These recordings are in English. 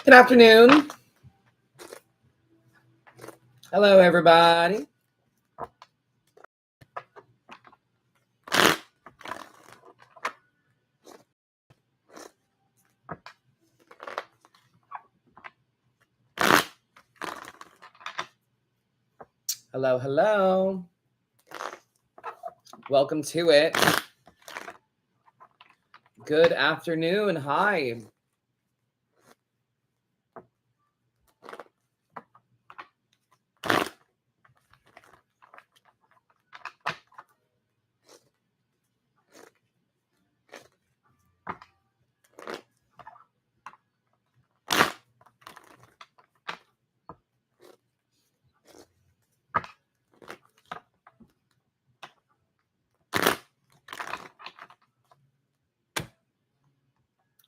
Good afternoon. Hello, everybody. Hello, hello. Welcome to it. Good afternoon. Hi.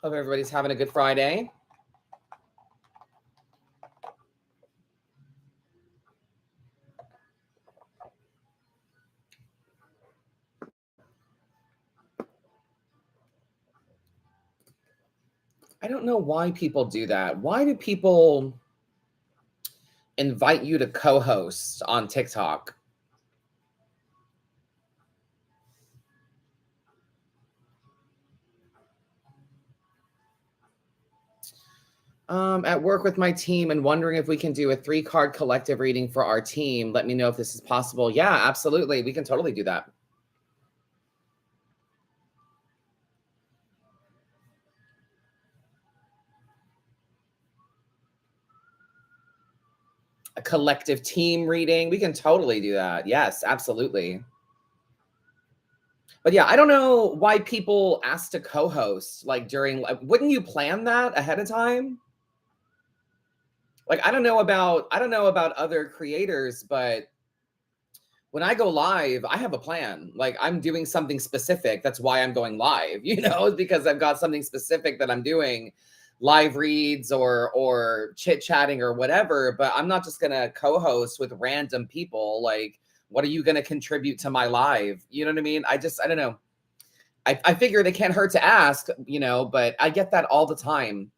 Hope everybody's having a good Friday. I don't know why people do that. Why do people invite you to co-host on TikTok? At work with my team and wondering if we can do a 3-card collective reading for our team. Let me know if this is possible. Yeah, absolutely. We can totally do that. A collective team reading. We can totally do that. Yes, absolutely. But yeah, I don't know why people ask to co-host like during wouldn't you plan that ahead of time? Like I don't know about other creators, but when I go live, I have a plan. Like I'm doing something specific. That's why I'm going live, because I've got something specific that I'm doing, live reads or chit-chatting or whatever, but I'm not just going to co-host with random people. Like what are you going to contribute to my live? You know what I mean? I don't know. I figure it can't hurt to ask, but I get that all the time.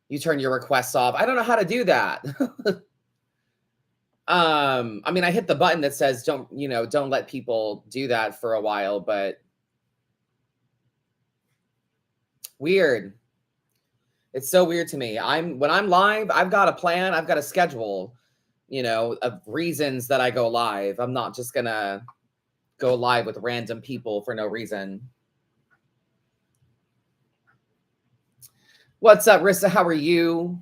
You turn your requests off. I don't know how to do that. I mean, I hit the button that says don't let people do that for a while, but weird. It's so weird to me. When I'm live, I've got a plan, I've got a schedule, of reasons that I go live. I'm not just gonna go live with random people for no reason. What's up, Rissa? How are you?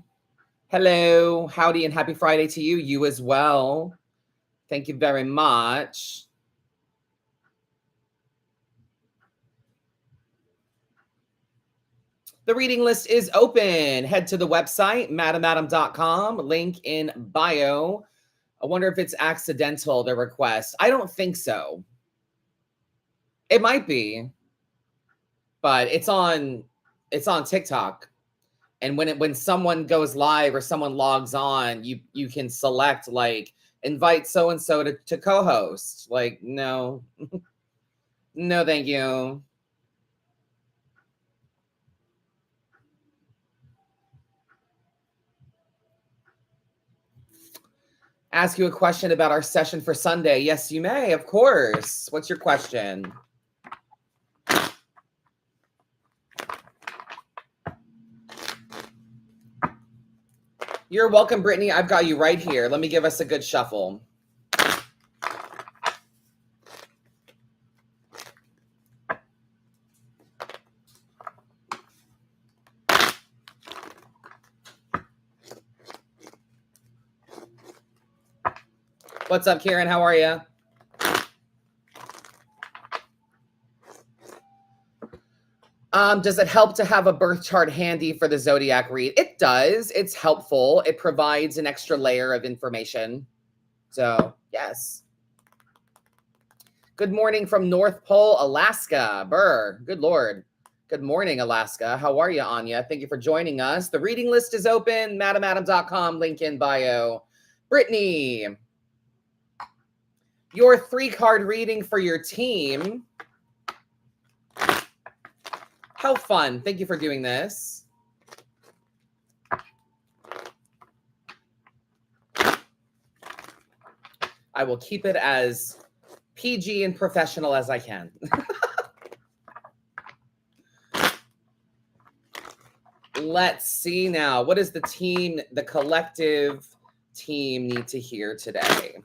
Hello, howdy, and happy Friday to you. You as well. Thank you very much. The reading list is open. Head to the website, madamadam.com, link in bio. I wonder if it's accidental, the request. I don't think so. It might be, but it's on TikTok. And when someone goes live or someone logs on, you can select like invite so and so to co-host. Like, no. No, thank you. Ask you a question about our session for Sunday. Yes, you may, of course. What's your question? You're welcome, Brittany. I've got you right here. Let me give us a good shuffle. What's up, Karen? How are you? Does it help to have a birth chart handy for the zodiac read? It does. It's helpful. It provides an extra layer of information. So, yes. Good morning from North Pole, Alaska. Burr. Good Lord. Good morning, Alaska. How are you, Anya? Thank you for joining us. The reading list is open. madamadam.com, link in bio. Brittany, your 3-card reading for your team. How fun. Thank you for doing this. I will keep it as PG and professional as I can. Let's see now. What does the team, the collective team, need to hear today?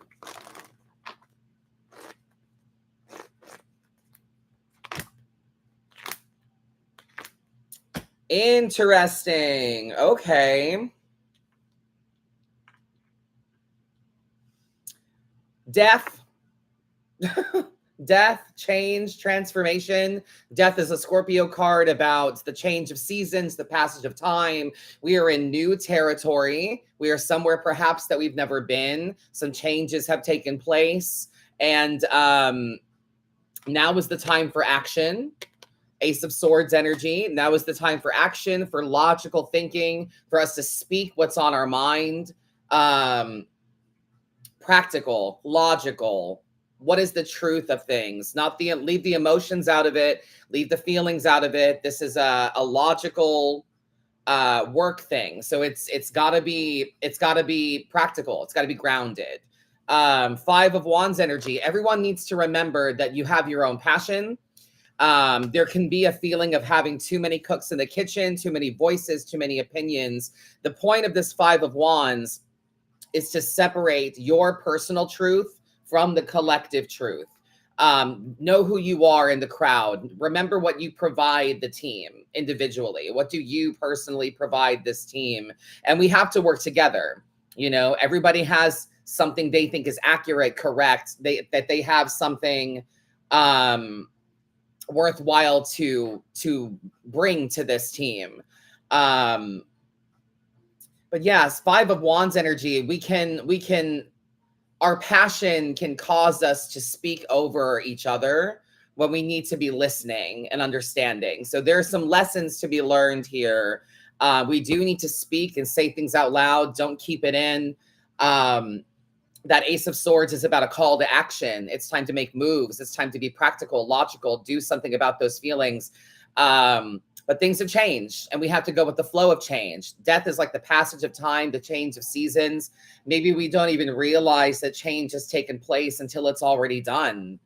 Interesting. Okay. Death. Death, change, transformation. Death is a Scorpio card about the change of seasons, the passage of time. We are in new territory. We are somewhere perhaps that we've never been. Some changes have taken place. And now is the time for action. Ace of Swords energy. Now is the time for action, for logical thinking, for us to speak what's on our mind. Practical, logical. What is the truth of things? Not the leave the emotions out of it, leave the feelings out of it. This is a logical work thing. So it's gotta be practical. It's gotta be grounded. Five of Wands energy. Everyone needs to remember that you have your own passion. There can be a feeling of having too many cooks in the kitchen, too many voices, too many opinions. The point of this Five of Wands is to separate your personal truth from the collective truth. Know who you are in the crowd. Remember what you provide the team individually. What do you personally provide this team? And we have to work together. You know, everybody has something they think is accurate, correct. That they have something worthwhile to bring to this team. But yes, Five of Wands energy, we can our passion can cause us to speak over each other when we need to be listening and understanding. So there's some lessons to be learned here. We do need to speak and say things out loud. Don't keep it in. That Ace of Swords is about a call to action. It's time to make moves. It's time to be practical, logical, do something about those feelings. But things have changed and we have to go with the flow of change. Death is like the passage of time, the change of seasons. Maybe we don't even realize that change has taken place until it's already done.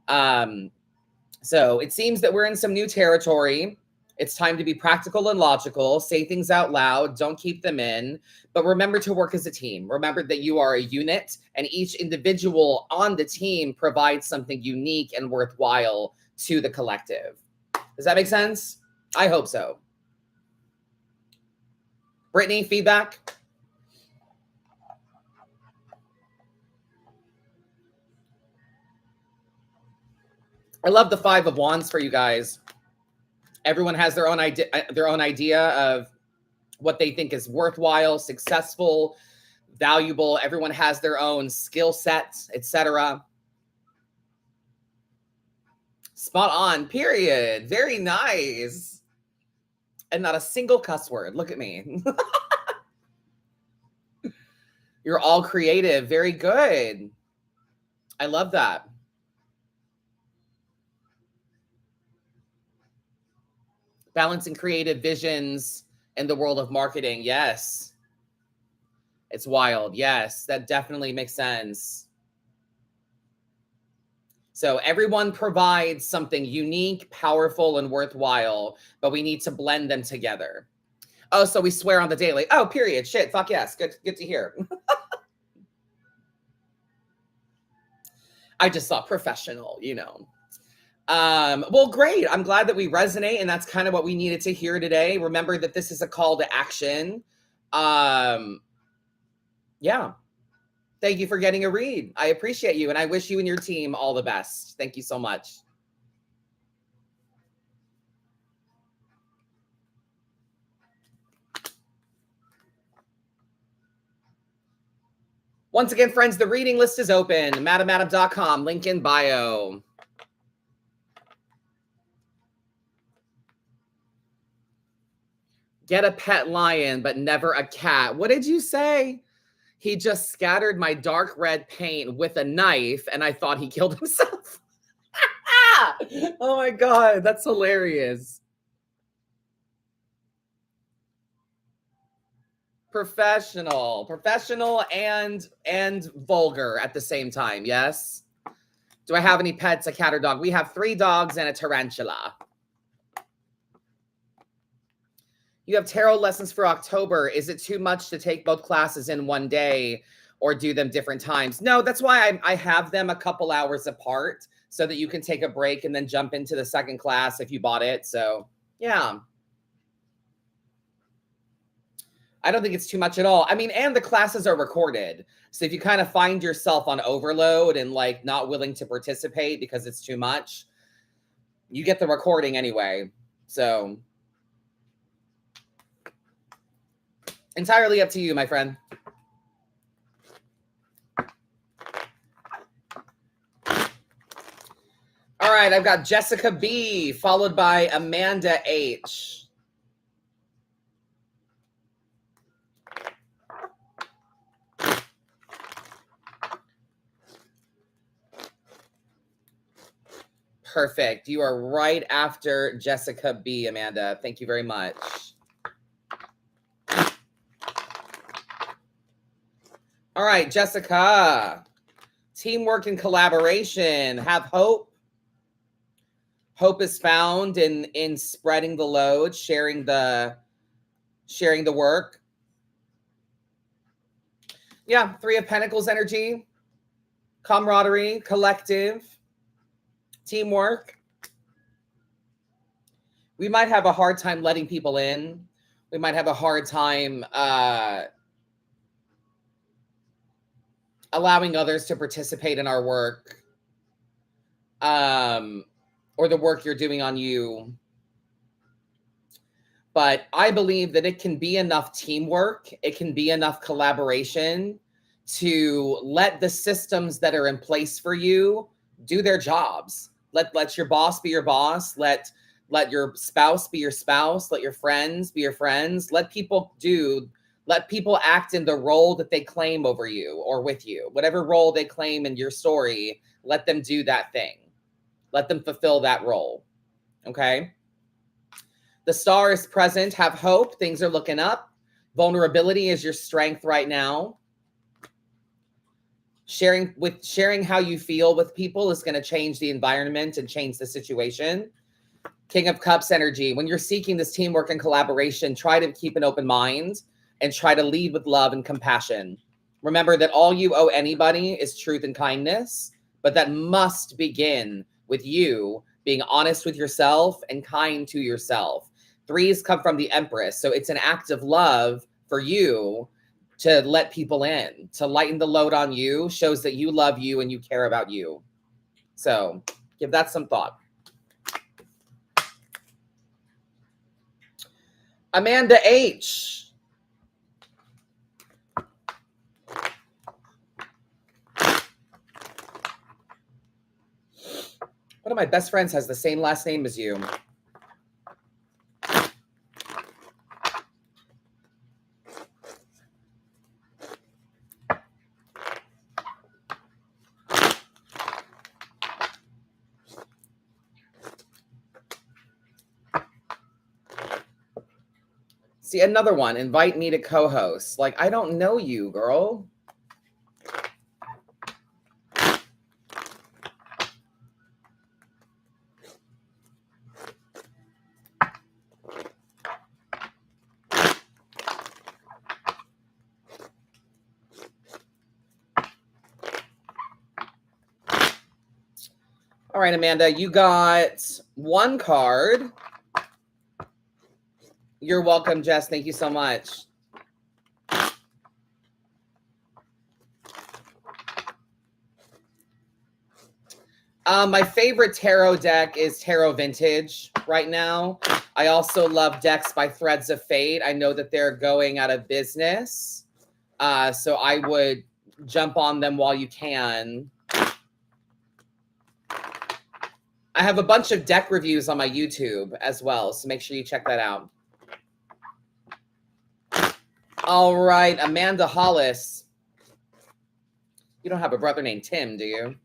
So it seems that we're in some new territory. It's time to be practical and logical, say things out loud, don't keep them in, but remember to work as a team. Remember that you are a unit and each individual on the team provides something unique and worthwhile to the collective. Does that make sense? I hope so. Brittany, feedback? I love the Five of Wands for you guys. Everyone has their own idea of what they think is worthwhile, successful, valuable. Everyone has their own skill sets, etc. Spot on, period. Very nice. And not a single cuss word. Look at me. You're all creative. Very good. I love that. Balancing creative visions in the world of marketing. Yes. It's wild. Yes, that definitely makes sense. So everyone provides something unique, powerful, and worthwhile, but we need to blend them together. Oh, so we swear on the daily. Oh, period. Shit. Fuck yes. Good to hear. I just thought professional, you know. Well, great. I'm glad that we resonate, and that's kind of what we needed to hear today. Remember that this is a call to action. Yeah. Thank you for getting a read. I appreciate you, and I wish you and your team all the best. Thank you so much. Once again, friends, the reading list is open. MadamAdam.com, link in bio. Get a pet lion, but never a cat. What did you say? He just scattered my dark red paint with a knife, and I thought he killed himself. Oh my God, that's hilarious. Professional and vulgar at the same time. Yes. Do I have any pets, a cat or dog? We have 3 dogs and a tarantula. You have tarot lessons for October. Is it too much to take both classes in one day or do them different times? No, that's why I have them a couple hours apart so that you can take a break and then jump into the second class if you bought it. So, yeah. I don't think it's too much at all. I mean, and the classes are recorded. So if you kind of find yourself on overload and like not willing to participate because it's too much, you get the recording anyway. So entirely up to you, my friend. All right, I've got Jessica B, followed by Amanda H. Perfect. You are right after Jessica B, Amanda. Thank you very much. All right, Jessica. Teamwork and collaboration. Have hope. Hope is found in spreading the load, sharing the work. Yeah, 3 of Pentacles energy. Camaraderie, collective, teamwork. We might have a hard time letting people in. We might have a hard time allowing others to participate in our work, or the work you're doing on you. But I believe that it can be enough teamwork, it can be enough collaboration to let the systems that are in place for you do their jobs. Let your boss be your boss. Let your spouse be your spouse. Let your friends be your friends. Let people act in the role that they claim over you or with you. Whatever role they claim in your story, let them do that thing. Let them fulfill that role. Okay? The star is present. Have hope. Things are looking up. Vulnerability is your strength right now. Sharing how you feel with people is going to change the environment and change the situation. King of Cups energy. When you're seeking this teamwork and collaboration, try to keep an open mind and try to lead with love and compassion. Remember that all you owe anybody is truth and kindness, but that must begin with you being honest with yourself and kind to yourself. 3s come from the Empress, so it's an act of love for you to let people in, to lighten the load on you, shows that you love you and you care about you. So give that some thought. Amanda H. One of my best friends has the same last name as you. See, another one, invite me to co-host. Like, I don't know you, girl. All right, Amanda, you got 1 card. You're welcome, Jess. Thank you so much. My favorite tarot deck is Tarot Vintage right now. I also love decks by Threads of Fate. I know that they're going out of business, so I would jump on them while you can. I have a bunch of deck reviews on my YouTube as well, so make sure you check that out. All right, Amanda Hollis. You don't have a brother named Tim, do you?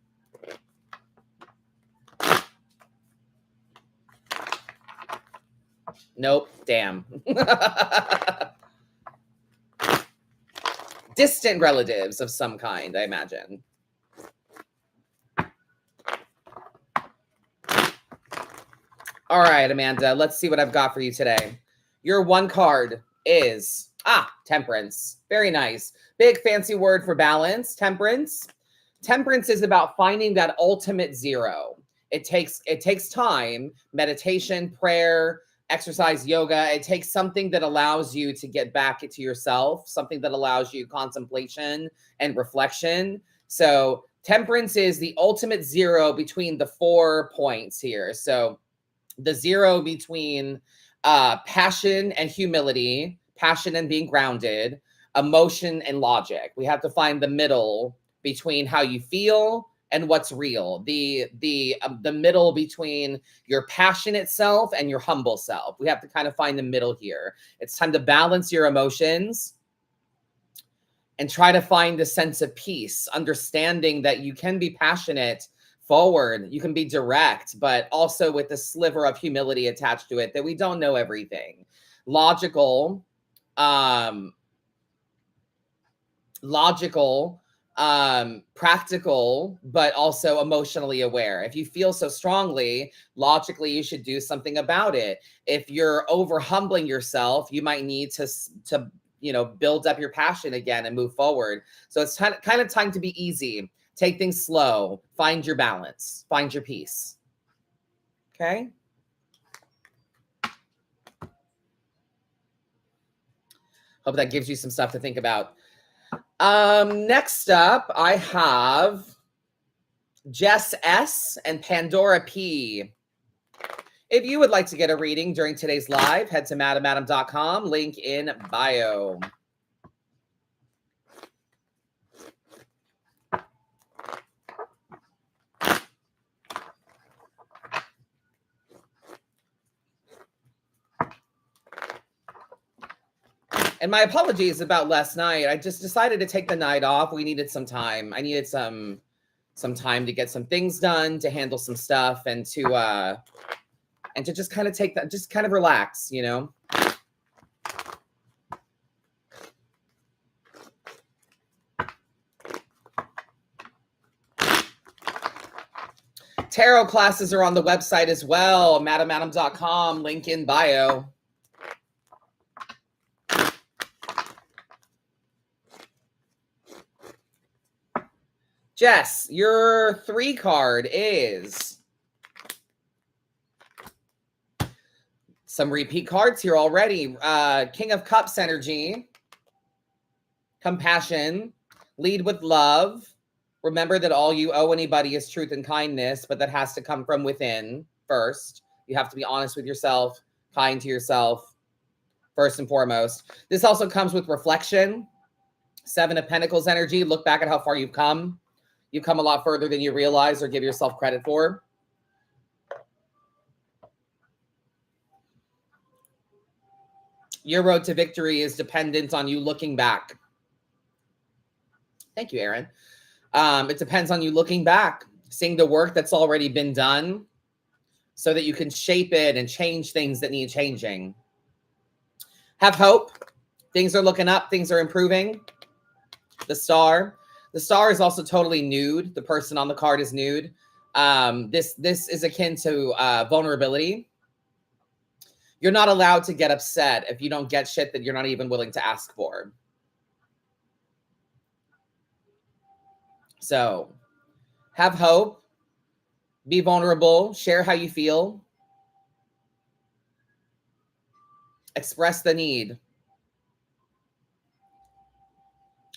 Nope. Damn. distant relatives of some kind, I imagine. All right, Amanda, let's see what I've got for you today. Your one card is, temperance. Very nice. Big fancy word for balance, temperance. Temperance is about finding that ultimate zero. It takes time, meditation, prayer, exercise, yoga. It takes something that allows you to get back to yourself, something that allows you contemplation and reflection. So temperance is the ultimate zero between the 4 points here. So the zero between passion and humility, passion and being grounded, emotion and logic. We have to find the middle between how you feel and what's real. The middle between your passionate self and your humble self. We have to kind of find the middle here. It's time to balance your emotions and try to find a sense of peace, understanding that you can be passionate forward, you can be direct, but also with a sliver of humility attached to it, that we don't know everything. Logical, practical, but also emotionally aware. If you feel so strongly, logically, you should do something about it. If you're over humbling yourself, you might need to build up your passion again and move forward. So it's kind of time to be easy. Take things slow. Find your balance. Find your peace. Okay? Hope that gives you some stuff to think about. Next up, I have Jess S. and Pandora P. If you would like to get a reading during today's live, head to madamadam.com, link in bio. And my apologies about last night. I just decided to take the night off. We needed some time. I needed some time to get some things done, to handle some stuff, and to just kind of take that, just kind of relax, you know. Tarot classes are on the website as well, madamadam.com, link in bio. Jess, your 3 card is some repeat cards here already. King of Cups energy, compassion, lead with love. Remember that all you owe anybody is truth and kindness, but that has to come from within first. You have to be honest with yourself, kind to yourself, first and foremost. This also comes with reflection. 7 of Pentacles energy. Look back at how far you've come. You've come a lot further than you realize or give yourself credit for. Your road to victory is dependent on you looking back. Thank you, Aaron. It depends on you looking back, seeing the work that's already been done so that you can shape it and change things that need changing. Have hope. Things are looking up. Things are improving. The Star. The Star is also totally nude. The person on the card is nude. This is akin to vulnerability. You're not allowed to get upset if you don't get shit that you're not even willing to ask for. So have hope, be vulnerable, share how you feel, express the need,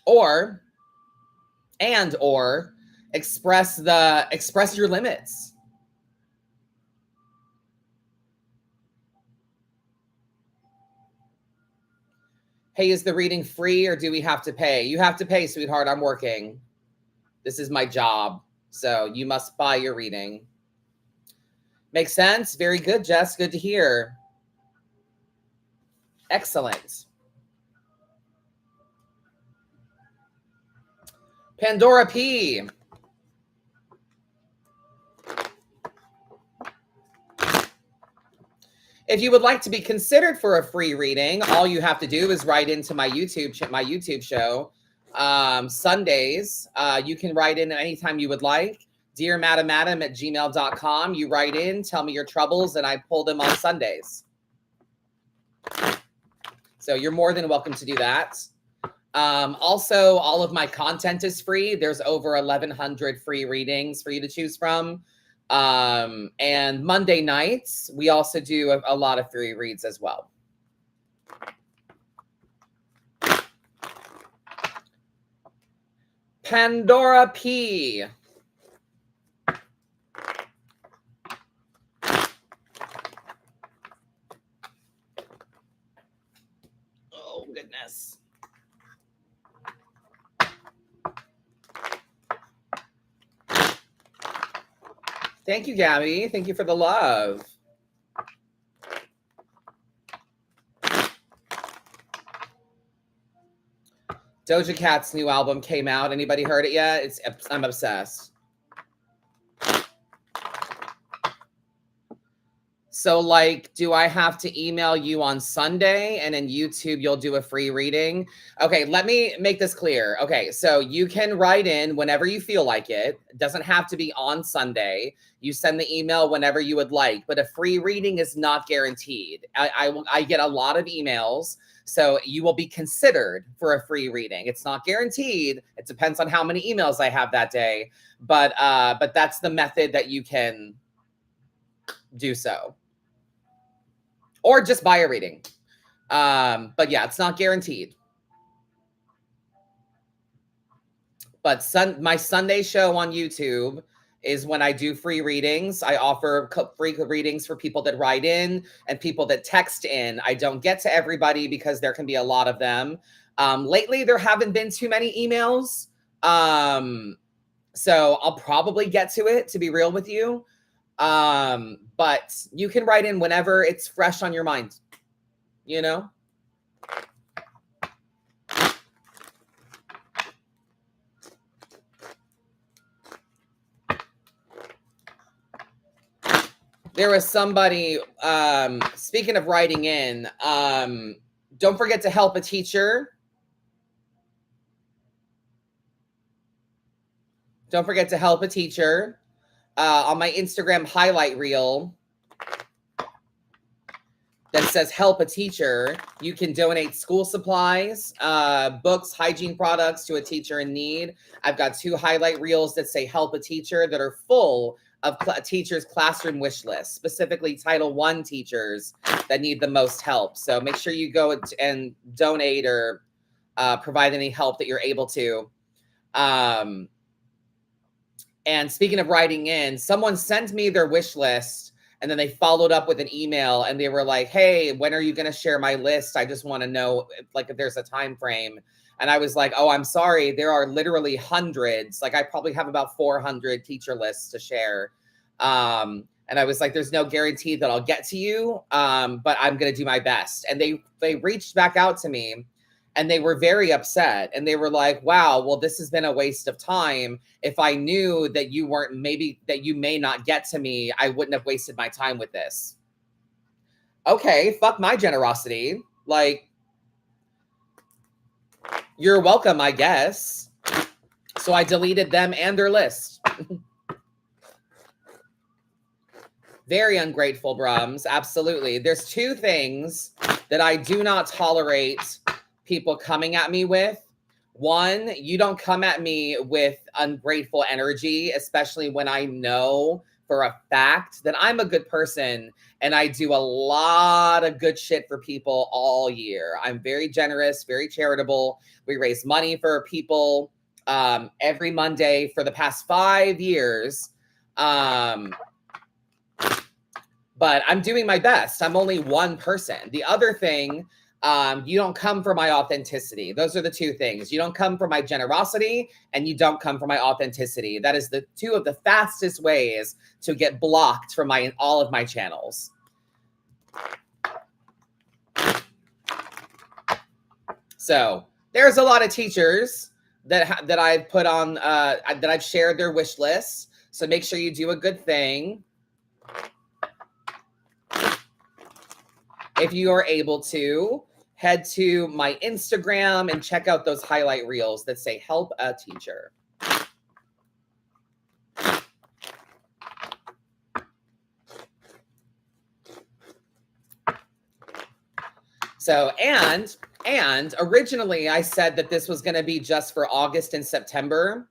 or express your limits. Hey, is the reading free or do we have to pay? You have to pay, sweetheart. I'm working. This is my job. So you must buy your reading. Makes sense? Very good, Jess. Good to hear. Excellent. Pandora P. If you would like to be considered for a free reading, all you have to do is write into my YouTube show, Sundays, you can write in anytime you would like. Dear Madam at gmail.com. You write in, tell me your troubles, and I pull them on Sundays. So you're more than welcome to do that. Also, all of my content is free. There's over 1,100 free readings for you to choose from. And Monday nights, we also do a lot of free reads as well. Pandora P. Oh, goodness. Thank you, Gabby. Thank you for the love. Doja Cat's new album came out. Anybody heard it yet? I'm obsessed. So, like, do I have to email you on Sunday and in YouTube you'll do a free reading? Okay, let me make this clear. Okay, so you can write in whenever you feel like it. It doesn't have to be on Sunday. You send the email whenever you would like, but a free reading is not guaranteed. I get a lot of emails, so you will be considered for a free reading. It's not guaranteed. It depends on how many emails I have that day, but that's the method that you can do so. Or just buy a reading. But yeah, it's not guaranteed. But my Sunday show on YouTube is when I do free readings. I offer free readings for people that write in and people that text in. I don't get to everybody because there can be a lot of them. Lately, there haven't been too many emails. So I'll probably get to it, to be real with you. But you can write in whenever it's fresh on your mind, you know? There was somebody, speaking of writing in, don't forget to help a teacher. Don't forget to help a teacher. On my Instagram highlight reel that says help a teacher, you can donate school supplies, books, hygiene products to a teacher in need. I've got 2 highlight reels that say help a teacher that are full of teachers' classroom wish lists, specifically Title I teachers that need the most help. So make sure you go and donate or provide any help that you're able to. And speaking of writing in, someone sent me their wish list and then they followed up with an email and they were like, hey, when are you going to share my list? I just want to know like if there's a time frame. And I was like, oh, I'm sorry. There are literally hundreds. Like I probably have about 400 teacher lists to share. And I was like, there's no guarantee that I'll get to you. But I'm going to do my best. And they reached back out to me. And they were very upset and they were like, wow, well, this has been a waste of time. If I knew that you may not get to me, I wouldn't have wasted my time with this. Okay, fuck my generosity. Like, you're welcome, I guess. So I deleted them and their list. Very ungrateful, Brums. Absolutely. There's 2 things that I do not tolerate people coming at me with. 1, you don't come at me with ungrateful energy, especially when I know for a fact that I'm a good person and I do a lot of good shit for people all year. I'm very generous, very charitable. We raise money for people every Monday for the past 5 years. But I'm doing my best. I'm only one person. The other thing, you don't come for my authenticity. Those are the 2 things. You don't come for my generosity and you don't come for my authenticity. That is the 2 of the fastest ways to get blocked from all of my channels. So there's a lot of teachers that I've put on, that I've shared their wish lists. So make sure you do a good thing. If you are able to head to my Instagram and check out those highlight reels that say help a teacher. So, and originally I said that this was going to be just for August and September.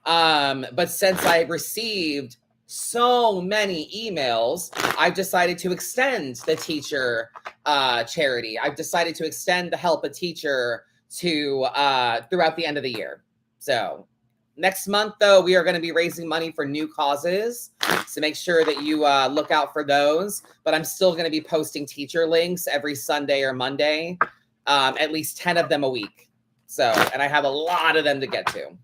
But since I received so many emails, I've decided to extend the teacher charity. I've decided to extend the Help a Teacher to throughout the end of the year. So next month, though, we are going to be raising money for new causes. So make sure that you look out for those. But I'm still going to be posting teacher links every Sunday or Monday, at least 10 of them a week. So, and I have a lot of them to get to.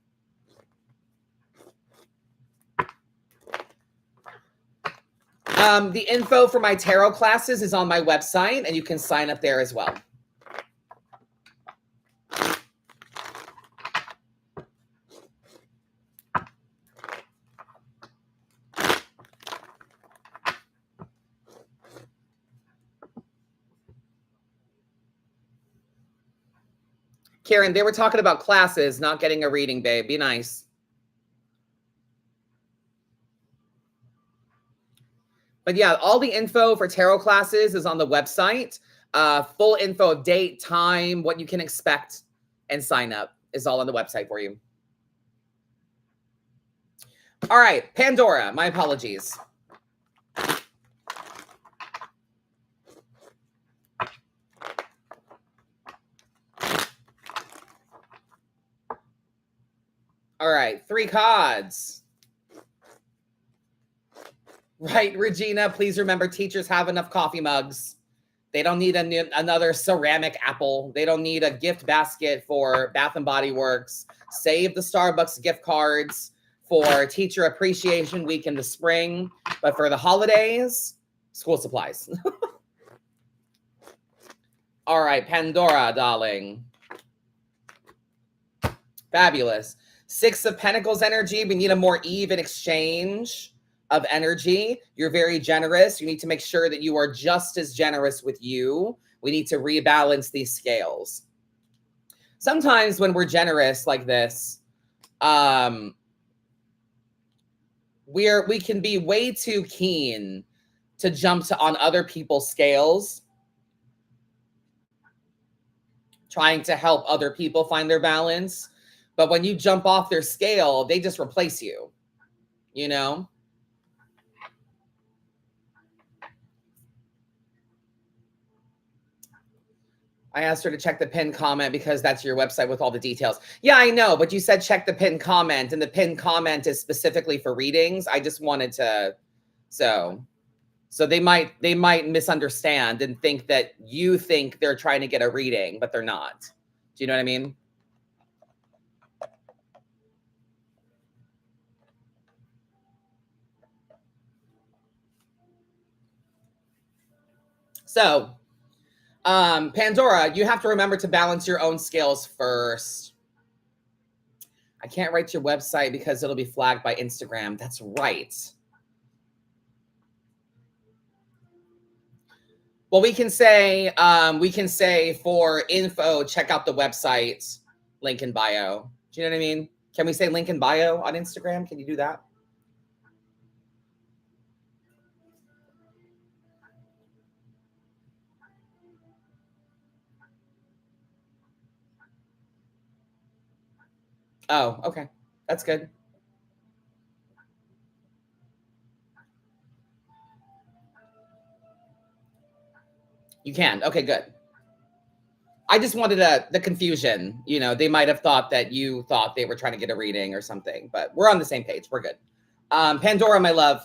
The info for my tarot classes is on my website, and you can sign up there as well. Karen, they were talking about classes, not getting a reading, babe. Be nice. But yeah, all the info for tarot classes is on the website. Full info of date, time, what you can expect, and sign up is all on the website for you. All right, Pandora, my apologies. All right, 3 cards. Right, Regina, please remember teachers have enough coffee mugs. They don't need another ceramic apple. They don't need a gift basket for Bath and Body Works. Save the Starbucks gift cards for Teacher Appreciation Week in the spring. But for the holidays, school supplies. All right, Pandora, darling. Fabulous. 6 of Pentacles energy. We need a more even exchange of energy. You're very generous. You need to make sure that you are just as generous with you. We need to rebalance these scales. Sometimes when we're generous like this, we can be way too keen to jump on other people's scales, trying to help other people find their balance. But when you jump off their scale, they just replace you, you know? I asked her to check the pinned comment because that's your website with all the details. Yeah, I know, but you said check the pinned comment, and the pinned comment is specifically for readings. I just wanted to, so they might misunderstand and think that you think they're trying to get a reading, but they're not. Do you know what I mean? So, Pandora, you have to remember to balance your own scales first. I can't write your website because it'll be flagged by Instagram. That's right. Well, we can say for info, check out the website, link in bio. Do you know what I mean? Can we say link in bio on Instagram? Can you do that? Oh, okay. That's good. You can. Okay, good. I just wanted the confusion. You know, they might have thought that you thought they were trying to get a reading or something, but we're on the same page. We're good. Pandora, my love,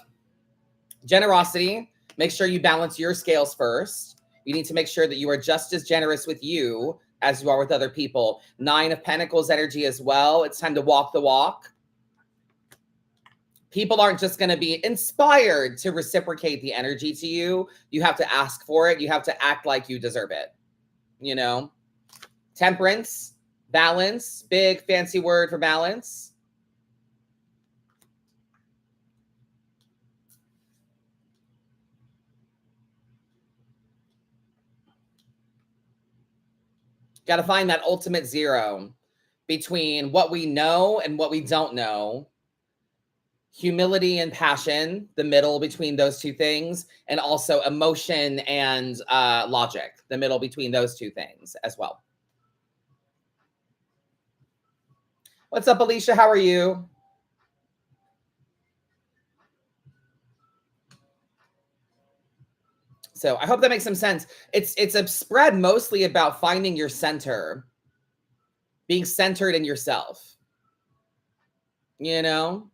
generosity. Make sure you balance your scales first. You need to make sure that you are just as generous with you as you are with other people. 9 of Pentacles energy as well. It's time to walk the walk. People aren't just going to be inspired to reciprocate the energy to you. You have to ask for it. You have to act like you deserve it. You know, Temperance, balance, big fancy word for balance. Got to find that ultimate zero between what we know and what we don't know. Humility and passion, the middle between those two things, and also emotion and logic, the middle between those two things as well. What's up, Alicia? How are you? So I hope that makes some sense. It's a spread mostly about finding your center, being centered in yourself, you know?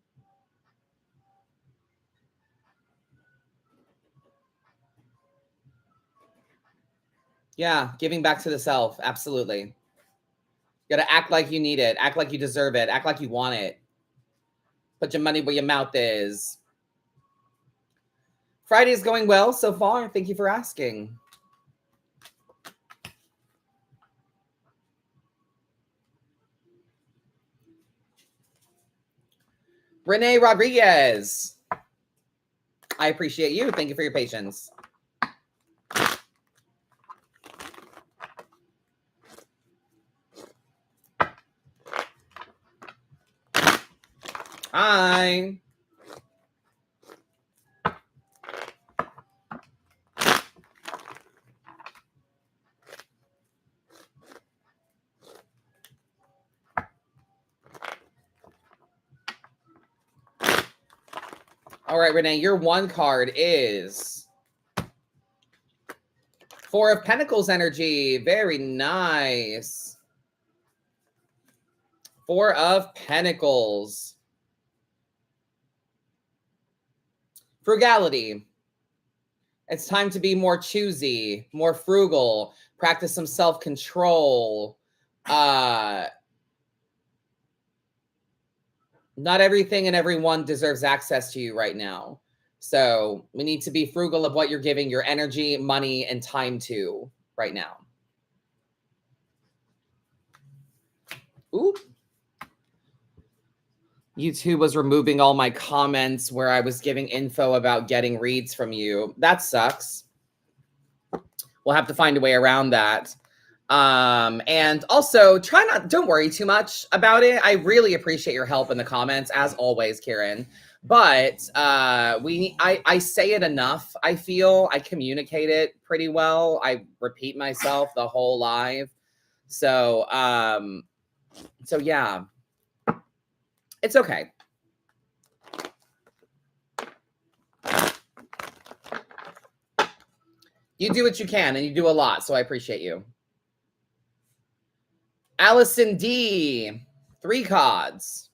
Yeah, giving back to the self. Absolutely. You got to act like you need it, act like you deserve it, act like you want it. Put your money where your mouth is. Friday is going well so far. Thank you for asking. Renee Rodriguez. I appreciate you. Thank you for your patience. Hi. All right, Renee, your one card is Four of Pentacles energy. Very nice. Four of Pentacles. Frugality. It's time to be more choosy, more frugal, practice some self-control. Not everything and everyone deserves access to you right now. So we need to be frugal of what you're giving your energy, money, and time to right now. Ooh. YouTube was removing all my comments where I was giving info about getting reads from you. That sucks. We'll have to find a way around that. And also don't worry too much about it. I really appreciate your help in the comments, as always, Kieran. But I say it enough. I feel I communicate it pretty well. I repeat myself the whole live. So yeah, it's okay. You do what you can, and you do a lot. So I appreciate you. Allison D, 3 cards.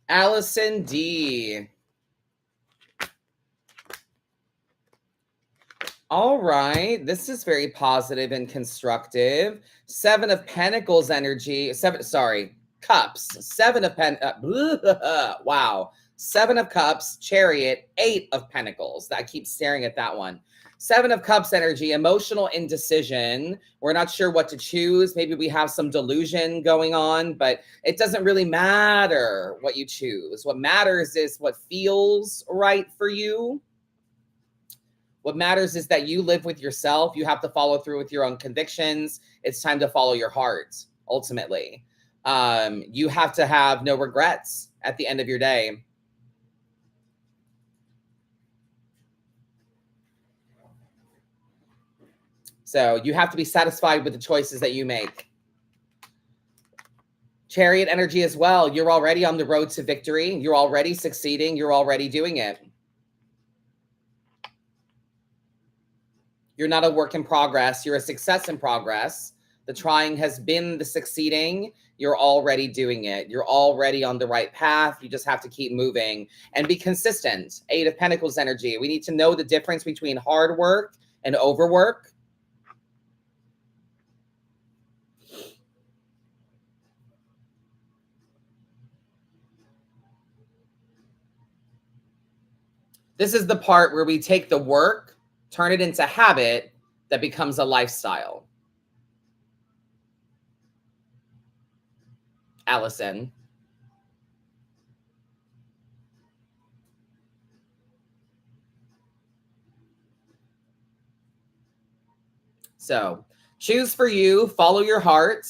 Allison D. All right. This is very positive and constructive. 7 of Pentacles energy. Cups. 7 of wow. 7 of Cups, Chariot, 8 of Pentacles. I keep staring at that one. 7 of Cups energy, emotional indecision. We're not sure what to choose. Maybe we have some delusion going on, but it doesn't really matter what you choose. What matters is what feels right for you. What matters is that you live with yourself. You have to follow through with your own convictions. It's time to follow your heart, ultimately. You have to have no regrets at the end of your day. So you have to be satisfied with the choices that you make. Chariot energy as well. You're already on the road to victory. You're already succeeding. You're already doing it. You're not a work in progress. You're a success in progress. The trying has been the succeeding. You're already doing it. You're already on the right path. You just have to keep moving and be consistent. 8 of Pentacles energy. We need to know the difference between hard work and overwork. This is the part where we take the work, turn it into habit that becomes a lifestyle. Allison. So choose for you, follow your heart,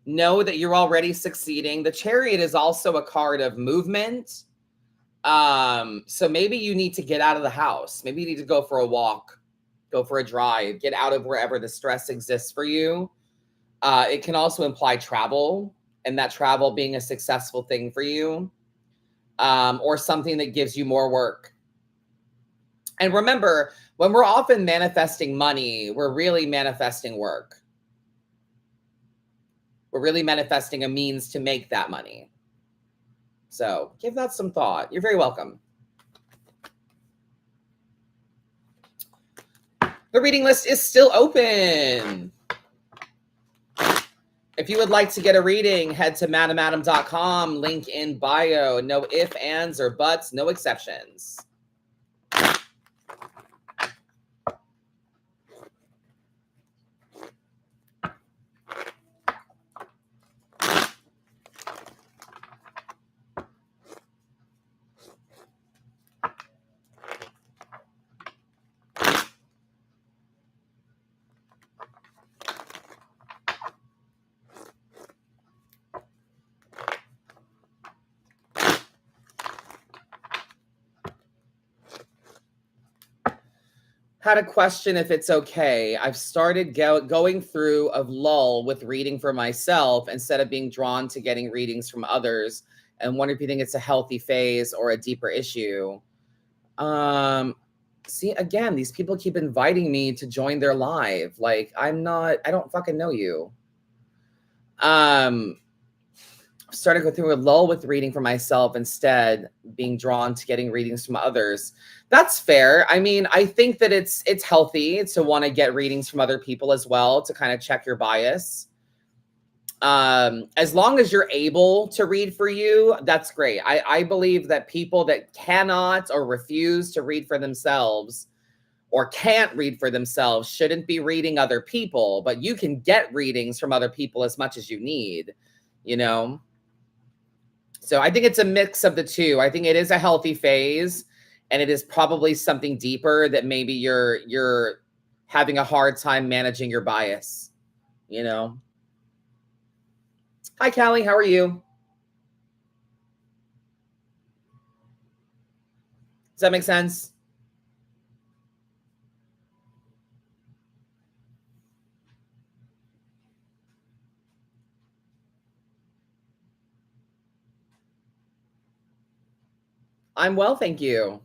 know that you're already succeeding. The Chariot is also a card of movement. So maybe you need to get out of the house. Maybe you need to go for a walk, go for a drive, get out of wherever the stress exists for you. It can also imply travel, and that travel being a successful thing for you, or something that gives you more work. And remember, when we're often manifesting money, we're really manifesting work. We're really manifesting a means to make that money. So give that some thought. You're very welcome. The reading list is still open. If you would like to get a reading, head to madamadam.com, link in bio. No ifs, ands, or buts, no exceptions. Had a question if it's okay. I've started going through a lull with reading for myself instead of being drawn to getting readings from others, and wonder if you think it's a healthy phase or a deeper issue. See, again, these people keep inviting me to join their live. Like, I don't fucking know you. Started going through a lull with reading for myself instead being drawn to getting readings from others. That's fair. I mean, I think that it's healthy to want to get readings from other people as well, to kind of check your bias. As long as you're able to read for you, that's great. I believe that people that cannot or refuse to read for themselves or can't read for themselves shouldn't be reading other people, but you can get readings from other people as much as you need, you know? So I think it's a mix of the two. I think it is a healthy phase, and it is probably something deeper that maybe you're having a hard time managing your bias, you know? Hi, Callie. How are you? Does that make sense? I'm well, thank you.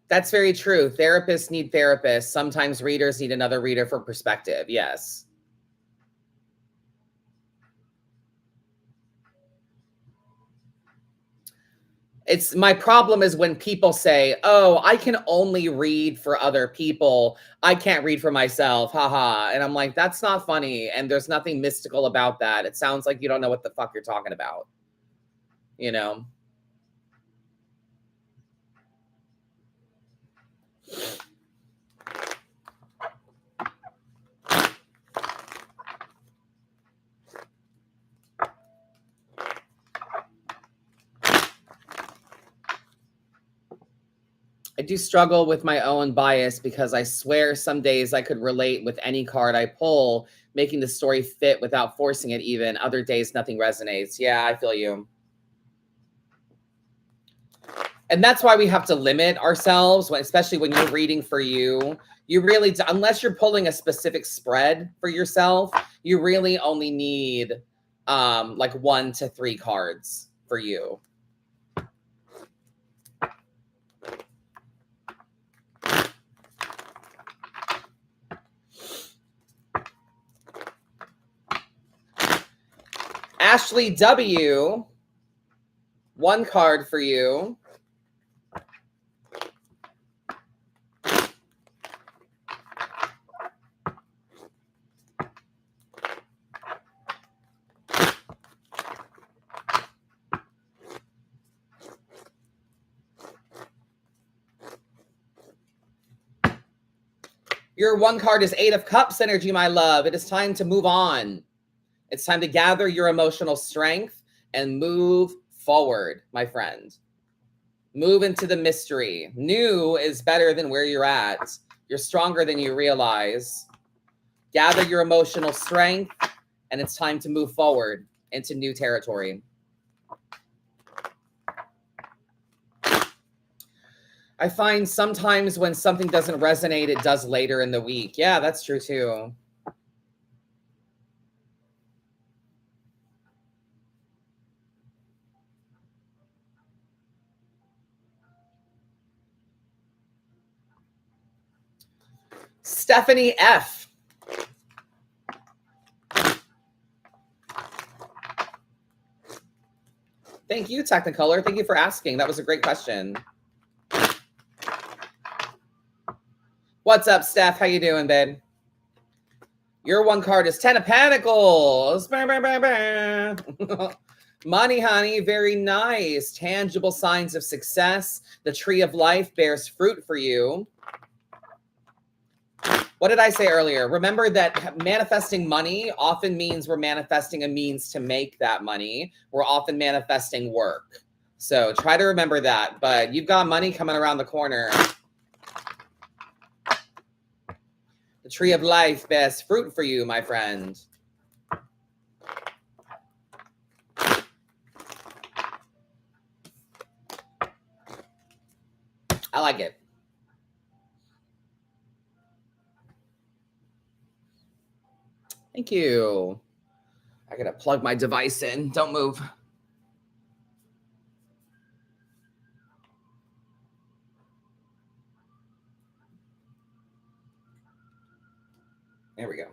That's very true. Therapists need therapists. Sometimes readers need another reader for perspective. Yes. It's my problem is when people say, "Oh, I can only read for other people. I can't read for myself." Haha. And I'm like, "That's not funny, and there's nothing mystical about that. It sounds like you don't know what the fuck you're talking about." You know? I do struggle with my own bias because I swear some days I could relate with any card I pull, making the story fit without forcing it even. Other days, nothing resonates. Yeah, I feel you. And that's why we have to limit ourselves, especially when you're reading for you. You really, unless you're pulling a specific spread for yourself, you really only need like 1 to 3 cards for you. Ashley W., 1 card for you. Your one card is Eight of Cups energy, my love. It is time to move on. It's time to gather your emotional strength and move forward, my friend. Move into the mystery. New is better than where you're at. You're stronger than you realize. Gather your emotional strength, and it's time to move forward into new territory. I find sometimes when something doesn't resonate, it does later in the week. Yeah, that's true too. Stephanie F. Thank you, Technicolor. Thank you for asking. That was a great question. What's up, Steph? How you doing, babe? Your one card is 10 of Pentacles. Money, honey, very nice. Tangible signs of success. The tree of life bears fruit for you. What did I say earlier? Remember that manifesting money often means we're manifesting a means to make that money. We're often manifesting work. So try to remember that. But you've got money coming around the corner. The tree of life bears fruit for you, my friend. I like it. Thank you. I gotta plug my device in. Don't move. There we go.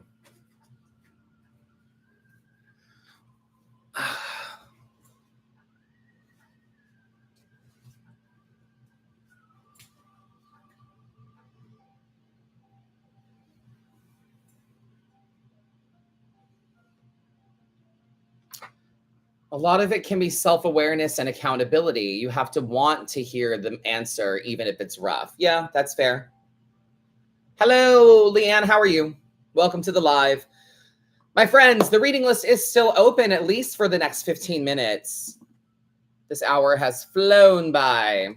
A lot of it can be self-awareness and accountability. You have to want to hear the answer, even if it's rough. Yeah, that's fair. Hello, Leanne. How are you? Welcome to the live. My friends, the reading list is still open, at least for the next 15 minutes. This hour has flown by.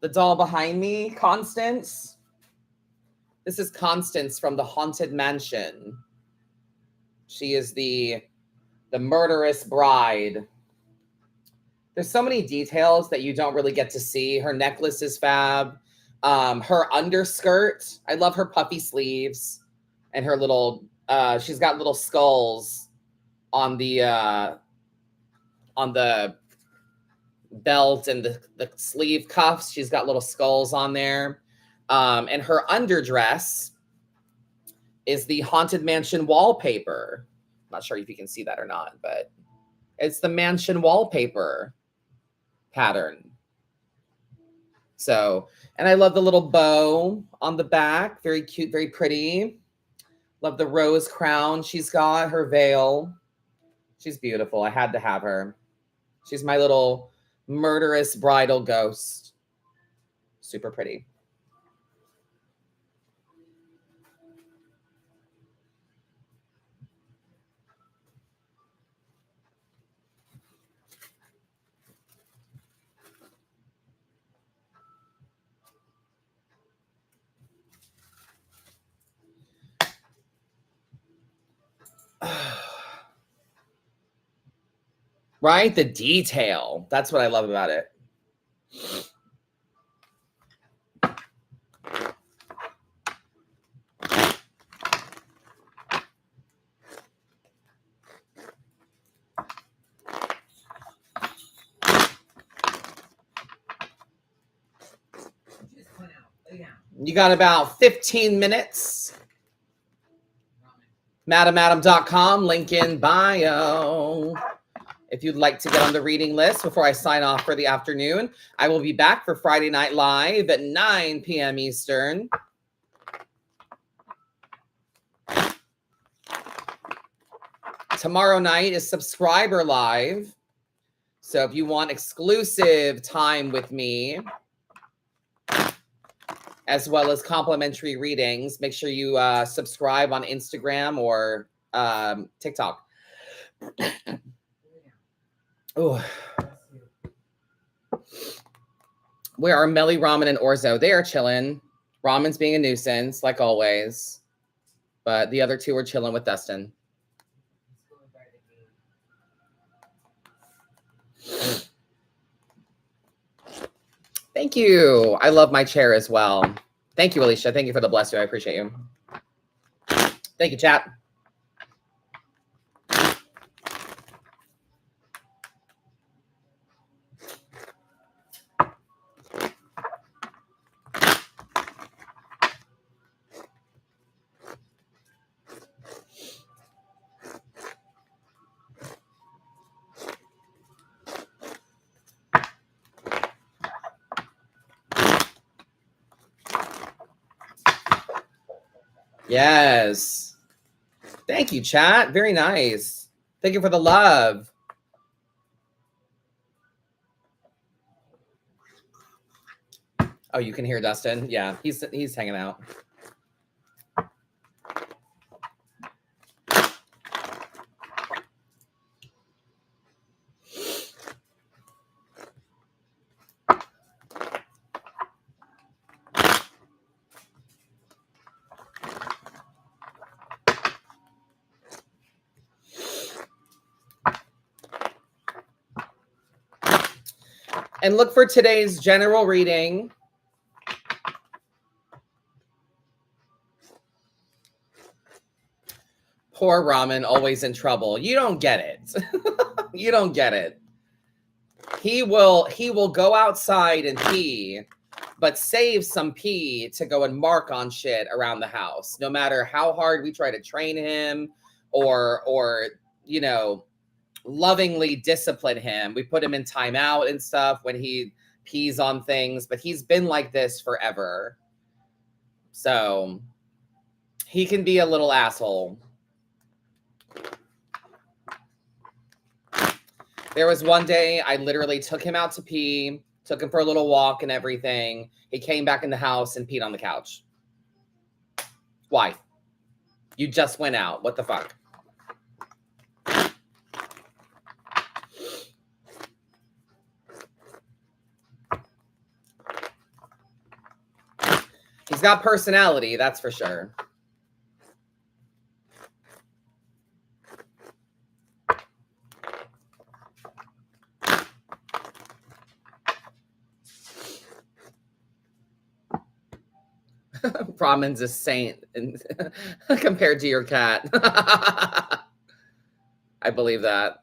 The doll behind me, Constance. This is Constance from the Haunted Mansion. She is the murderous bride. There's so many details that you don't really get to see. Her necklace is fab. Her underskirt, I love her puffy sleeves and her little, she's got little skulls on the belt and the sleeve cuffs. She's got little skulls on there. And her underdress is the Haunted Mansion wallpaper. I'm not sure if you can see that or not, but it's the mansion wallpaper pattern. So, and I love the little bow on the back. Very cute, very pretty. Love the rose crown she's got, her veil. She's beautiful. I had to have her. She's my little murderous bridal ghost. Super pretty. Right? The detail. That's what I love about it. You got about 15 minutes. MadamAdam.com, link in bio. If you'd like to get on the reading list before I sign off for the afternoon, I will be back for Friday Night Live at 9 p.m. Eastern. Tomorrow night is subscriber live. So if you want exclusive time with me, as well as complimentary readings, make sure you subscribe on Instagram or TikTok. Oh, where are Melly, Ramen, and Orzo? They are chilling. Ramen's being a nuisance, like always. But the other two are chilling with Dustin. Thank you. I love my chair as well. Thank you, Alicia. Thank you for the bless you. I appreciate you. Thank you, chat. Yes. Thank you, chat. Very nice. Thank you for the love. Oh, you can hear Dustin? Yeah, he's hanging out. And look for today's general reading. Poor Ramen, always in trouble. You don't get it. You don't get it. He will go outside and pee, but save some pee to go and mark on shit around the house. No matter how hard we try to train him or you know, lovingly discipline him. We put him in timeout and stuff when he pees on things, but he's been like this forever. So he can be a little asshole. There was one day I literally took him out to pee, took him for a little walk and everything. He came back in the house and peed on the couch. Why? You just went out. What the fuck? He's got personality, that's for sure. Ramen's a saint compared to your cat. I believe that.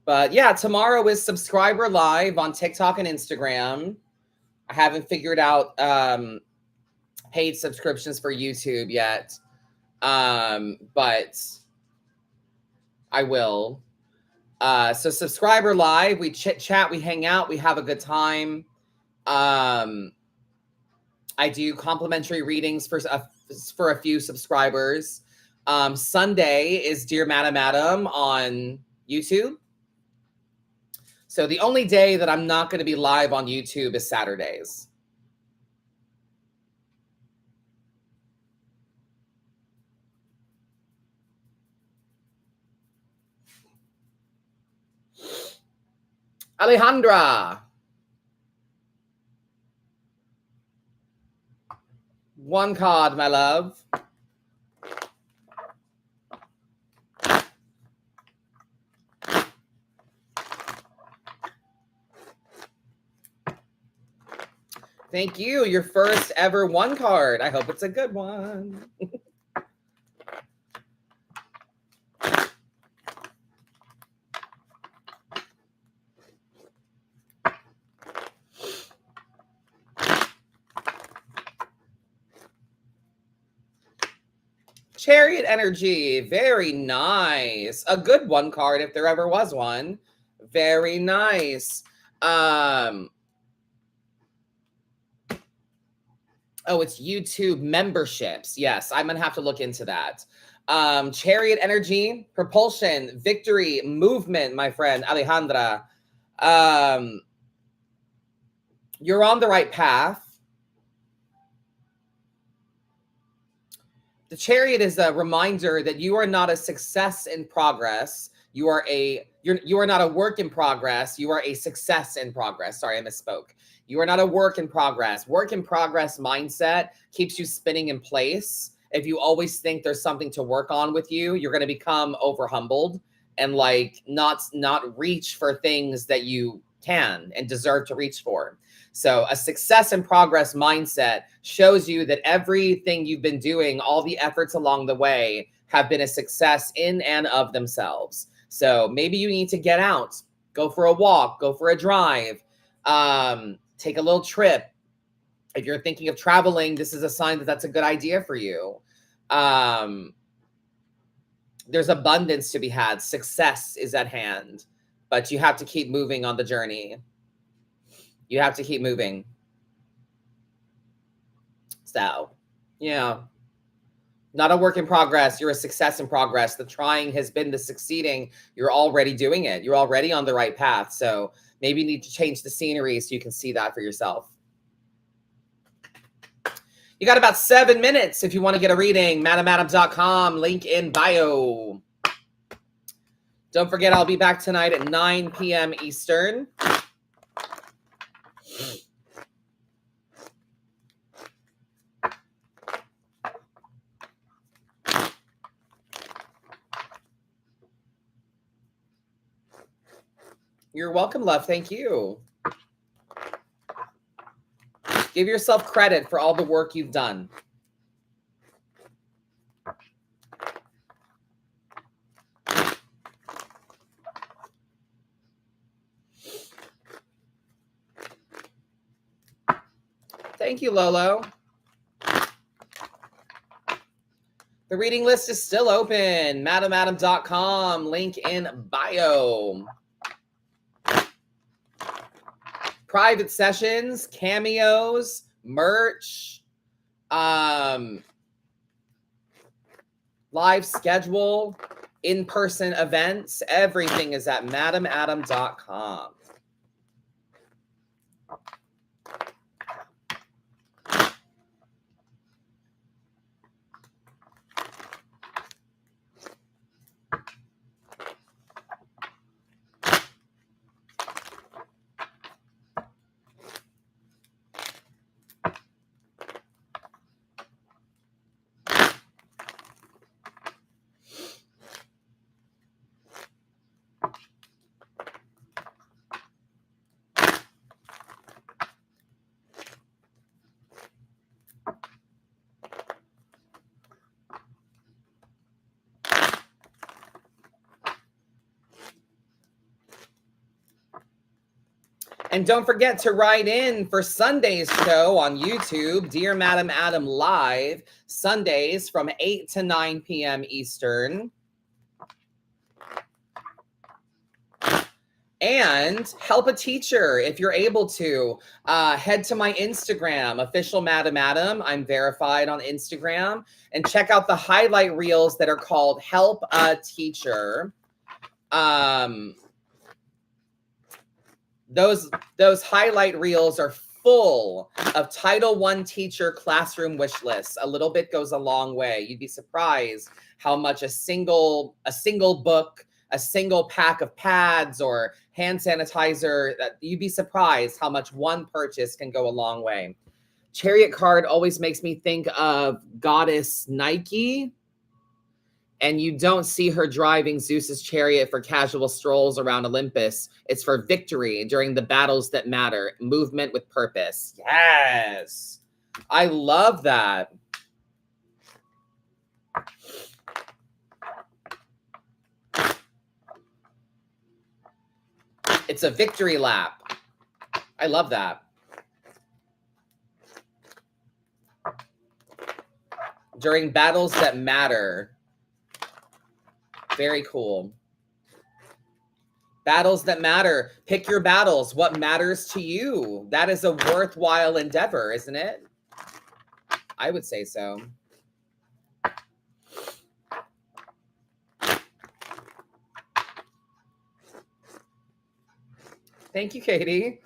But yeah, tomorrow is subscriber live on TikTok and Instagram. I haven't figured out paid subscriptions for YouTube yet. But I will. So subscriber live, we chit chat, we hang out, we have a good time. I do complimentary readings for a few subscribers. Sunday is Dear Madam on YouTube. So the only day that I'm not going to be live on YouTube is Saturdays. Alejandra. One card, my love. Thank you. Your first ever one card. I hope it's a good one. Chariot energy. Very nice. A good one card if there ever was one. Very nice. Oh, it's YouTube memberships. Yes, I'm going to have to look into that. Chariot energy, propulsion, victory, movement, my friend Alejandra. You're on the right path. The Chariot is a reminder that you are not a success in progress. You are not a work in progress. You are a success in progress. Sorry, I misspoke. You are not a work in progress. Work in progress mindset keeps you spinning in place. If you always think there's something to work on with you, you're going to become over humbled and like not reach for things that you can and deserve to reach for. So a success in progress mindset shows you that everything you've been doing, all the efforts along the way have been a success in and of themselves. So maybe you need to get out, go for a walk, go for a drive, take a little trip. If you're thinking of traveling, this is a sign that that's a good idea for you. There's abundance to be had. Success is at hand, but you have to keep moving on the journey. You have to keep moving. So, yeah. Not a work in progress. You're a success in progress. The trying has been the succeeding. You're already doing it. You're already on the right path. So maybe you need to change the scenery so you can see that for yourself. You got about 7 minutes if you want to get a reading. MadamAdam.com, link in bio. Don't forget, I'll be back tonight at 9 p.m. Eastern. You're welcome, love. Thank you. Give yourself credit for all the work you've done. Thank you, Lolo. The reading list is still open. MadamAdam.com, link in bio. Private sessions, cameos, merch, live schedule, in-person events. Everything is at MadamAdam.com. And don't forget to write in for Sunday's show on YouTube, Dear Madam Adam Live, Sundays from 8 to 9 p.m. Eastern. And help a teacher if you're able to. Head to my Instagram, official Madam Adam. I'm verified on Instagram. And check out the highlight reels that are called Help a Teacher. Those highlight reels are full of Title I teacher classroom wish lists. A little bit goes a long way. You'd be surprised how much a single book, a single pack of pads or hand sanitizer, you'd be surprised how much one purchase can go a long way. Chariot card always makes me think of Goddess Nike. And you don't see her driving Zeus's chariot for casual strolls around Olympus. It's for victory during the battles that matter. Movement with purpose. Yes. I love that. It's a victory lap. I love that. During battles that matter. Very cool. Battles that matter. Pick your battles. What matters to you? That is a worthwhile endeavor, isn't it? I would say so. Thank you, Katie.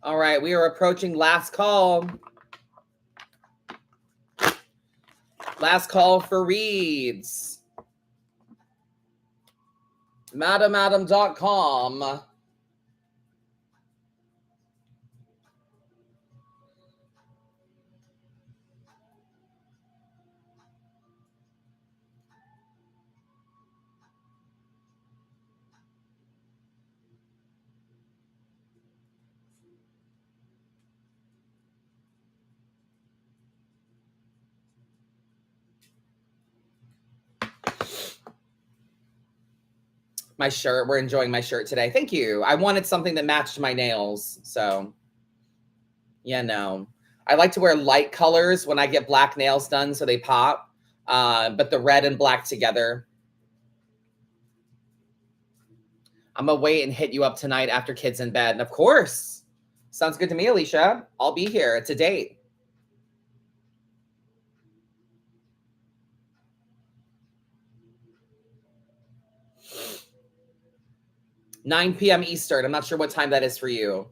All right, we are approaching last call. Last call for reads. MadamAdam.com. My shirt. We're enjoying my shirt today. Thank you. I wanted something that matched my nails. So, yeah, no. I like to wear light colors when I get black nails done so they pop. But the red and black together. I'm going to wait and hit you up tonight after kids in bed. And of course. Sounds good to me, Alicia. I'll be here. It's a date. 9 p.m. Eastern. I'm not sure what time that is for you.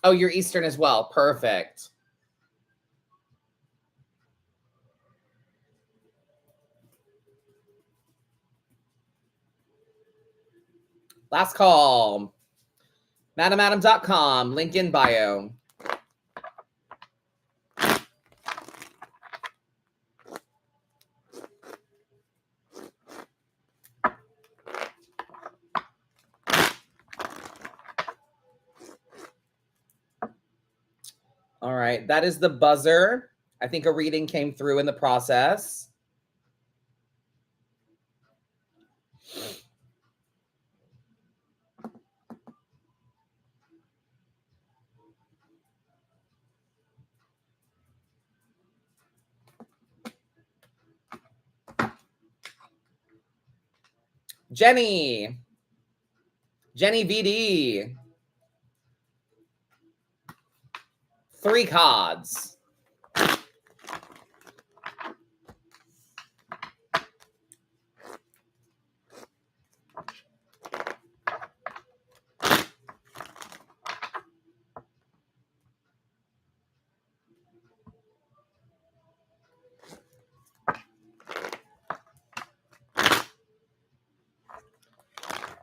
Oh, you're Eastern as well. Perfect. Last call. MadamAdam.com. Link in bio. All right. That is the buzzer. I think a reading came through in the process. Jenny. Jenny VD. 3 cards.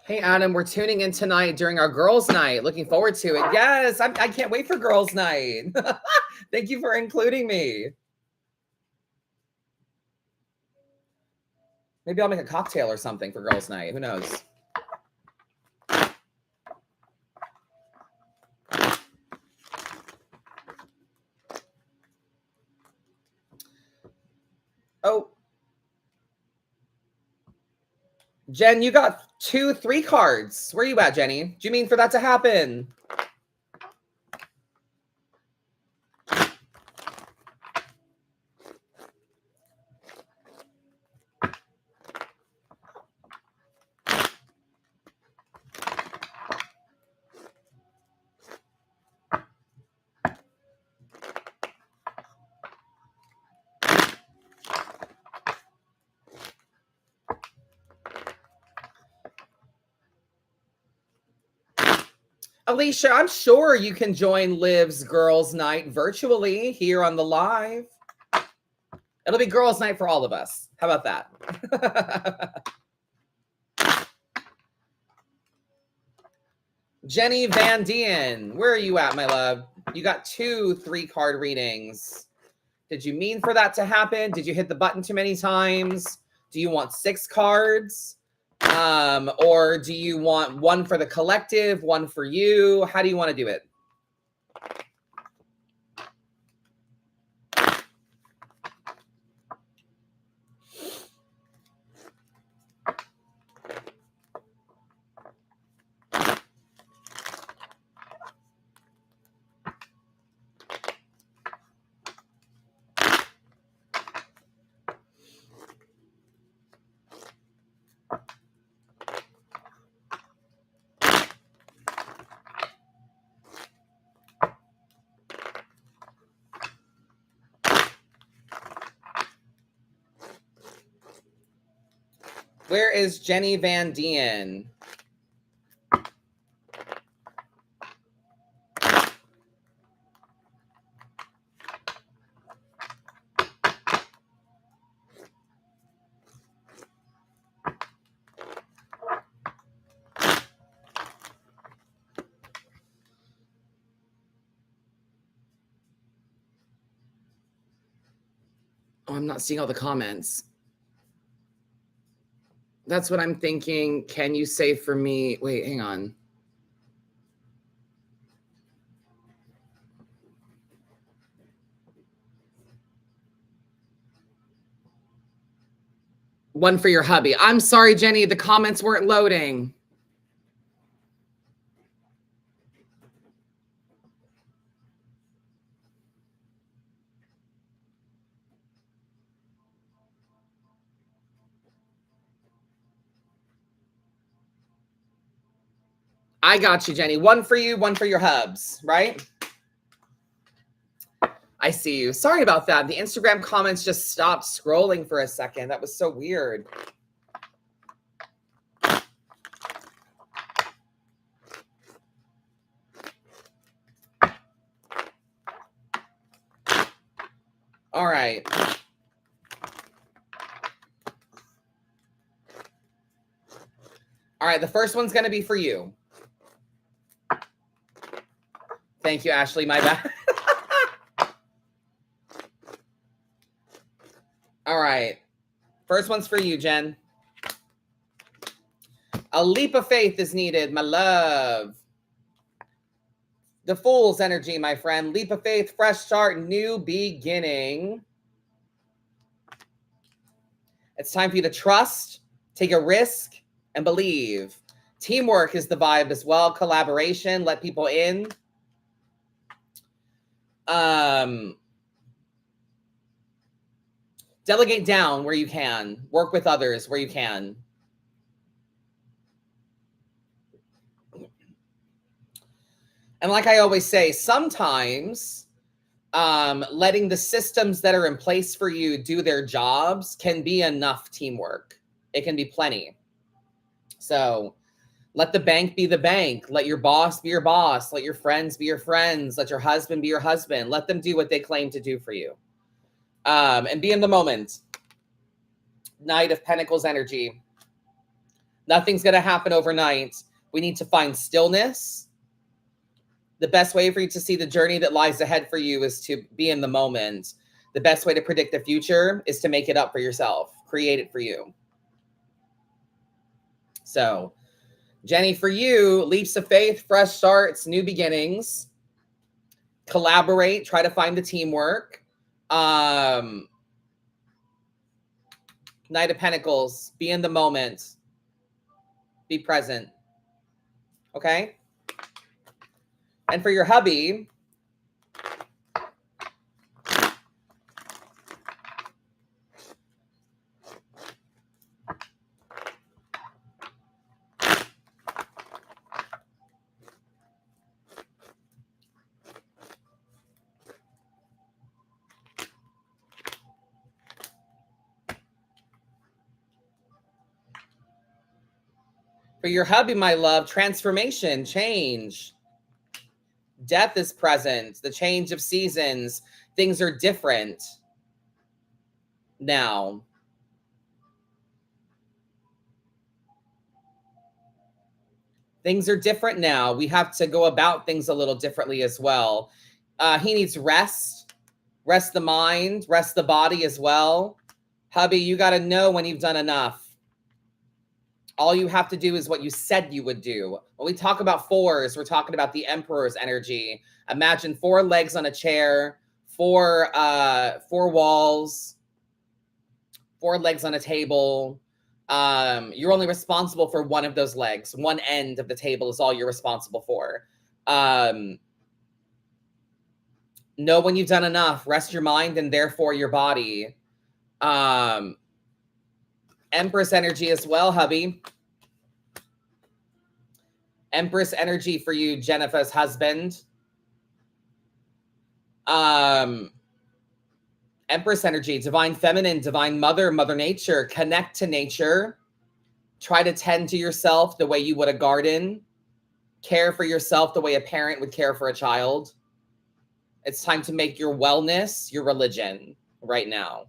Hey, Adam, we're tuning in tonight during our girls' night. Looking forward to it. Yes, I can't wait for girls' night. Thank you for including me. Maybe I'll make a cocktail or something for girls' night. Who knows? Oh. Jen, you got 2, 3 cards. Where are you at, Jenny? Do you mean for that to happen? Alicia, I'm sure you can join Liv's Girls Night virtually here on the live. It'll be girls' night for all of us. How about that? Jenny Van Dien, where are you at, my love? You got 2 3-card readings. Did you mean for that to happen? Did you hit the button too many times? Do you want 6 cards? Or do you want 1 for the collective, 1 for you? How do you want to do it? Where is Jenny Van Dien? Oh, I'm not seeing all the comments. That's what I'm thinking. Can you say for me? Wait, hang on. One for your hubby. I'm sorry, Jenny. The comments weren't loading. I got you, Jenny. 1 for you, 1 for your hubs, right? I see you. Sorry about that. The Instagram comments just stopped scrolling for a second. That was so weird. All right. All right, the first one's going to be for you. Thank you, Ashley. My bad. All right. First one's for you, Jen. A leap of faith is needed, my love. The Fool's energy, my friend. Leap of faith, fresh start, new beginning. It's time for you to trust, take a risk, and believe. Teamwork is the vibe as well. Collaboration, let people in. Delegate down where you can. Work with others where you can. And like I always say, sometimes letting the systems that are in place for you do their jobs can be enough teamwork. It can be plenty. So let the bank be the bank. Let your boss be your boss. Let your friends be your friends. Let your husband be your husband. Let them do what they claim to do for you. And be in the moment. Knight of Pentacles energy. Nothing's going to happen overnight. We need to find stillness. The best way for you to see the journey that lies ahead for you is to be in the moment. The best way to predict the future is to make it up for yourself. Create it for you. So, Jenny, for you, leaps of faith, fresh starts, new beginnings. Collaborate. Try to find the teamwork. Knight of Pentacles. Be in the moment. Be present. Okay? And for your hubby, my love, transformation, change. Death is present. The change of seasons. Things are different now. Things are different now. We have to go about things a little differently as well. He needs rest. Rest the mind. Rest the body as well. Hubby, you got to know when you've done enough. All you have to do is what you said you would do. When we talk about fours, we're talking about the Emperor's energy. Imagine 4 legs on a chair, 4 walls, 4 legs on a table. You're only responsible for one of those legs. One end of the table is all you're responsible for. Know when you've done enough. Rest your mind and therefore your body. Empress energy as well, hubby. Empress energy for you, Jennifer's husband. Empress energy, divine feminine, divine mother, mother nature. Connect to nature. Try to tend to yourself the way you would a garden. Care for yourself the way a parent would care for a child. It's time to make your wellness your religion right now.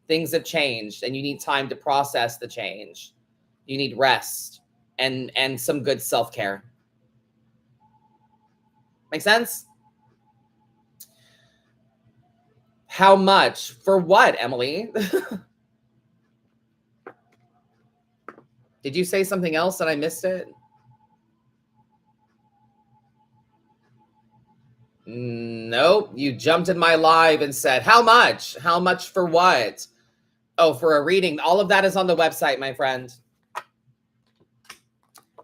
Things have changed and you need time to process the change. You need rest and some good self-care. Make sense? How much? For what, Emily? Did you say something else and I missed it? Nope. You jumped in my live and said, how much? How much for what? Oh, for a reading. All of that is on the website, my friend.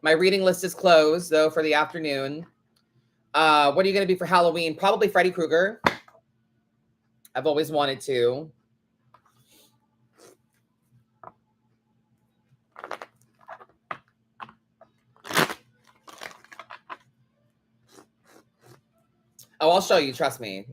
My reading list is closed, though, for the afternoon. What are you going to be for Halloween? Probably Freddy Krueger. I've always wanted to. Oh, I'll show you. Trust me.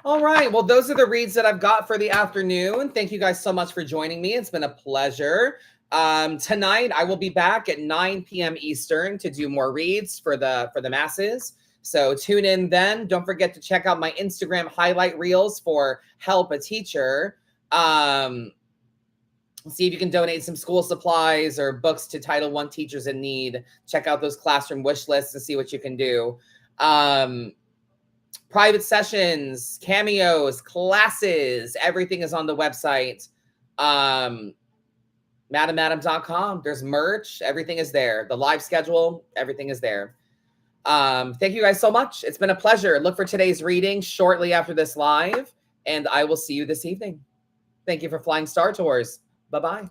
All right. Well, those are the reads that I've got for the afternoon. Thank you guys so much for joining me. It's been a pleasure. Tonight, I will be back at 9 p.m. Eastern to do more reads for the masses. So tune in then. Don't forget to check out my Instagram highlight reels for Help a Teacher. See if you can donate some school supplies or books to Title I teachers in need. Check out those classroom wish lists and see what you can do. Private sessions, cameos, classes, everything is on the website. MadamAdam.com. There's merch. Everything is there. The live schedule, everything is there. Thank you guys so much. It's been a pleasure. Look for today's reading shortly after this live, and I will see you this evening. Thank you for flying Star Tours. Bye-bye.